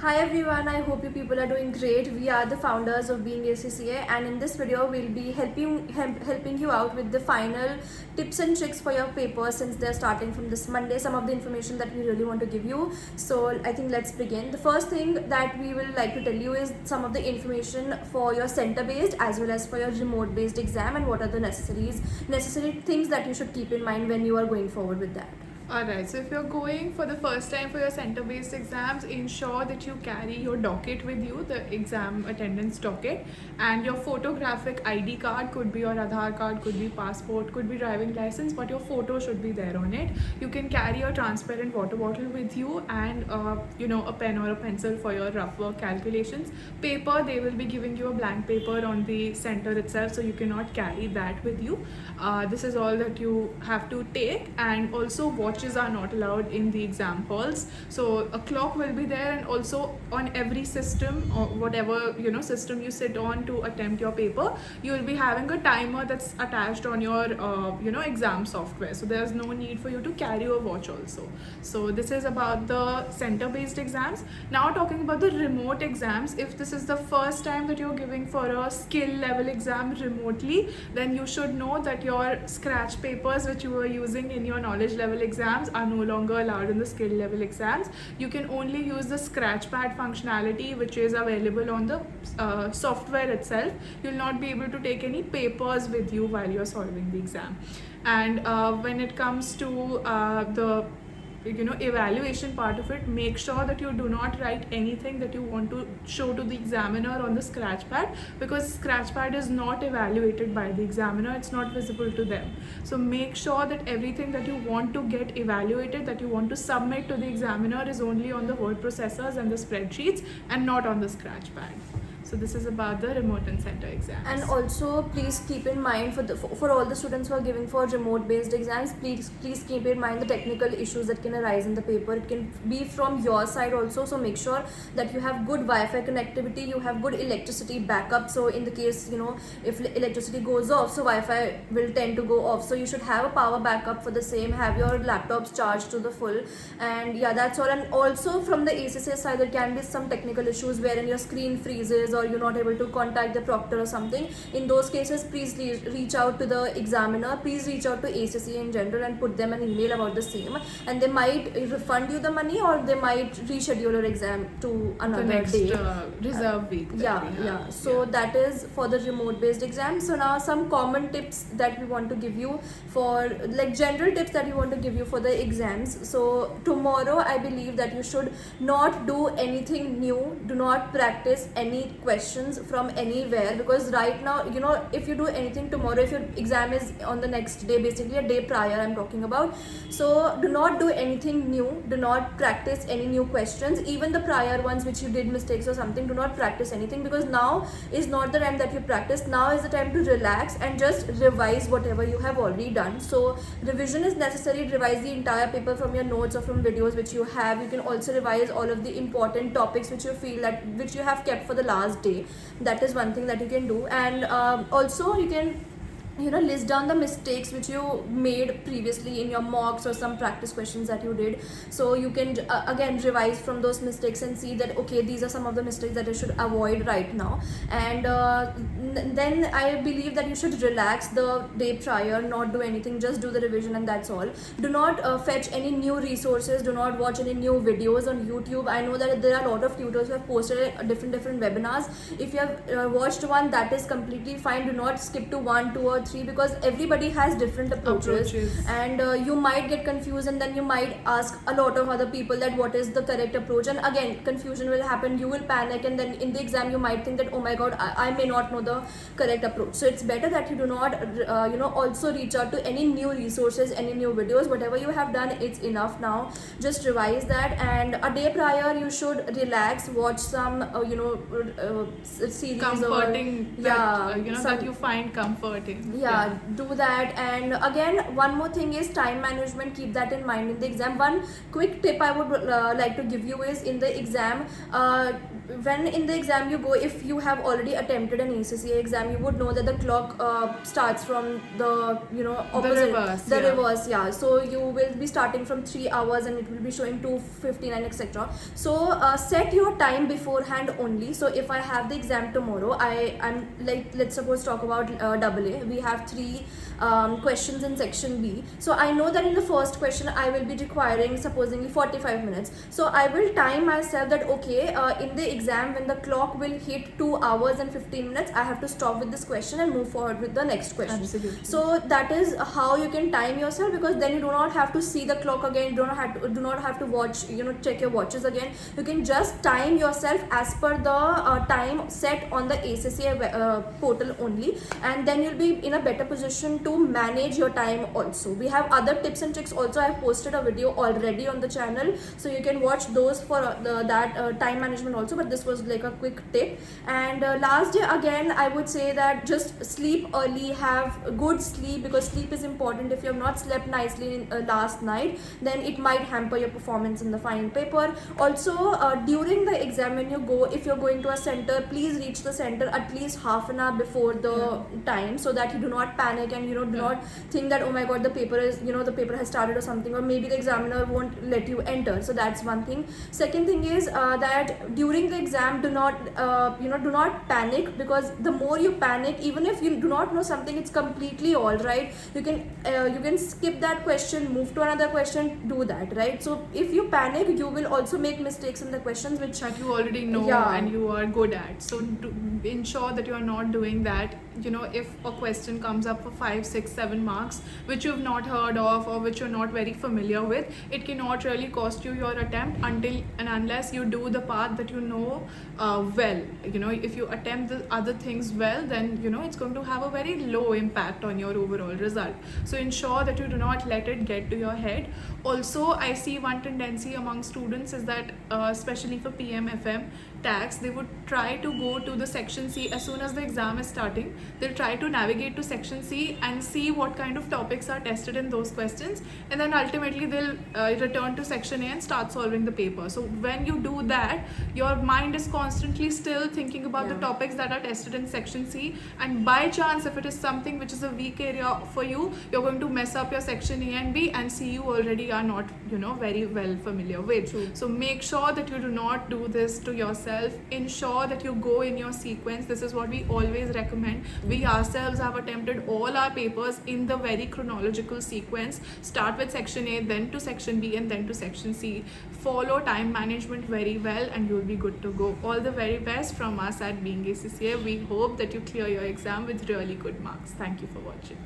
Hi everyone, I hope you people are doing great. We are the founders of Being ACCA, and in this video we'll be helping you out with the final tips and tricks for your paper since they're starting from this Monday, some of the information that we really want to give you. So I think let's begin. The first thing that we will like to tell you is some of the information for your center based as well as for your remote based exam, and what are the necessary things that you should keep in mind when you are going forward with that. Alright, so if you're going for the first time for your center-based exams, ensure that you carry your docket with you, the exam attendance docket, and your photographic ID card. Could be your Aadhaar card, could be passport, could be driving license, but your photo should be there on it. You can carry a transparent water bottle with you and a pen or a pencil for your rough work calculations. Paper, they will be giving you a blank paper on the center itself, so you cannot carry that with you. This is all that you have to take, and also watches are not allowed in the exam halls. So a clock will be there, and also on every system or whatever system you sit on to attempt your paper, you will be having a timer that's attached on your exam software. So there's no need for you to carry a watch also. So this is about the center-based exams. Now talking about the remote exams, if this is the first time that you're giving for a skill level exam remotely, then you should know that your scratch papers which you were using in your knowledge level exams are no longer allowed in the skill level exams. You can only use the scratch pad functionality which is available on the software itself. You'll not be able to take any papers with you while you're solving the exam. And when it comes to the evaluation part of it, make sure that you do not write anything that you want to show to the examiner on the scratch pad, because scratch pad is not evaluated by the examiner, it's not visible to them. So make sure that everything that you want to get evaluated, that you want to submit to the examiner, is only on the word processors and the spreadsheets and not on the scratch pad. So this is about the remote and center exams. And also please keep in mind for all the students who are giving for remote based exams, please keep in mind the technical issues that can arise in the paper. It can be from your side also, so make sure that you have good Wi-Fi connectivity, you have good electricity backup. So in the case if electricity goes off, so Wi-Fi will tend to go off, so you should have a power backup for the same, have your laptops charged to the full. And yeah, that's all. And also from the ACCA side, there can be some technical issues wherein your screen freezes or you're not able to contact the proctor or something. In those cases, please reach out to the examiner, please reach out to ACCA in general and put them an email about the same, and they might refund you the money or they might reschedule your exam to another the next day. reserve week. So that is for the remote based exam. So now some common tips that we want to give you, for like general tips that we want to give you for the exams. So tomorrow I believe that you should not do anything new, do not practice any questions from anywhere, because right now if you do anything tomorrow, if your exam is on the next day, basically a day prior I'm talking about, so do not do anything new, do not practice any new questions, even the prior ones which you did mistakes or something, do not practice anything, because now is not the time that you practice. Now is the time to relax and just revise whatever you have already done. So revision is necessary. Revise the entire paper from your notes or from videos which you have. You can also revise all of the important topics which you feel that which you have kept for the last day. That is one thing that you can do. And also you can list down the mistakes which you made previously in your mocks or some practice questions that you did, so you can again revise from those mistakes and see that okay, these are some of the mistakes that I should avoid right now. And then I believe that you should relax the day prior, not do anything, just do the revision and that's all. Do not fetch any new resources, do not watch any new videos on YouTube. I know that there are a lot of tutors who have posted different webinars. If you have watched one, that is completely fine. Do not skip to 1, 2 or 3, because everybody has different approaches. And you might get confused, and then you might ask a lot of other people that what is the correct approach, and again confusion will happen, you will panic, and then in the exam you might think that oh my god, I may not know the correct approach. So it's better that you do not also reach out to any new resources, any new videos. Whatever you have done, it's enough now. Just revise that, and a day prior you should relax, watch some series comforting or that you find comforting. Yeah, do that. And again, one more thing is time management. Keep that in mind in the exam. One quick tip I would like to give you is in the exam, when in the exam you go, if you have already attempted an ACCA exam, you would know that the clock starts from the opposite, reverse, the yeah. reverse. Yeah, so you will be starting from 3 hours and it will be showing 2:59, etc. So set your time beforehand only. So if I have the exam tomorrow, I'm like, let's suppose talk about AA. We have three questions in section B. So I know that in the first question I will be requiring supposedly 45 minutes. So I will time myself that okay, in the exam when the clock will hit 2 hours and 15 minutes, I have to stop with this question and move forward with the next question. Absolutely. So that is how you can time yourself, because then you do not have to see the clock again, do not have to watch, check your watches again. You can just time yourself as per the time set on the ACCA portal only, and then you'll be in a better position to manage your time also. We have other tips and tricks also. I've posted a video already on the channel, so you can watch those for that time management also, but this was like a quick tip. And last day again, I would say that just sleep early, have good sleep, because sleep is important. If you have not slept nicely in, last night, then it might hamper your performance in the final paper. Also during the exam, when you go, if you're going to a center, please reach the center at least half an hour before the time, so that you do not panic and do not think that oh my god, the paper is the paper has started or something, or maybe the examiner won't let you enter. So that's one thing. Second thing is that during the exam, do not do not panic, because the more you panic, even if you do not know something, it's completely all right. You can skip that question, move to another question, do that, right? So if you panic, you will also make mistakes in the questions which That you already know Yeah. and you are good at. So to ensure that you are not doing that. If a question comes up for 5, 6, 7 marks, which you've not heard of or which you're not very familiar with, it cannot really cost you your attempt until and unless you do the part that you know well. If you attempt the other things well, then it's going to have a very low impact on your overall result. So ensure that you do not let it get to your head. Also, I see one tendency among students is that especially for PMFM tax, they would try to go to the section C as soon as the exam is starting. They'll try to navigate to section C and see what kind of topics are tested in those questions, and then ultimately they'll return to section A and start solving the paper. So when you do that, your mind is constantly still thinking about the Yeah. topics that are tested in section C, and by chance if it is something which is a weak area for you, you're going to mess up your section A and B, and C you already are not very well familiar with. True. So make sure that you do not do this to yourself. Ensure that you go in your sequence. This is what we always recommend. We ourselves have attempted all our papers in the very chronological sequence. Start with section A, then to section B, and then to section C. Follow time management very well and you'll be good to go. All the very best from us at Being ACCA. We hope that you clear your exam with really good marks. Thank you for watching.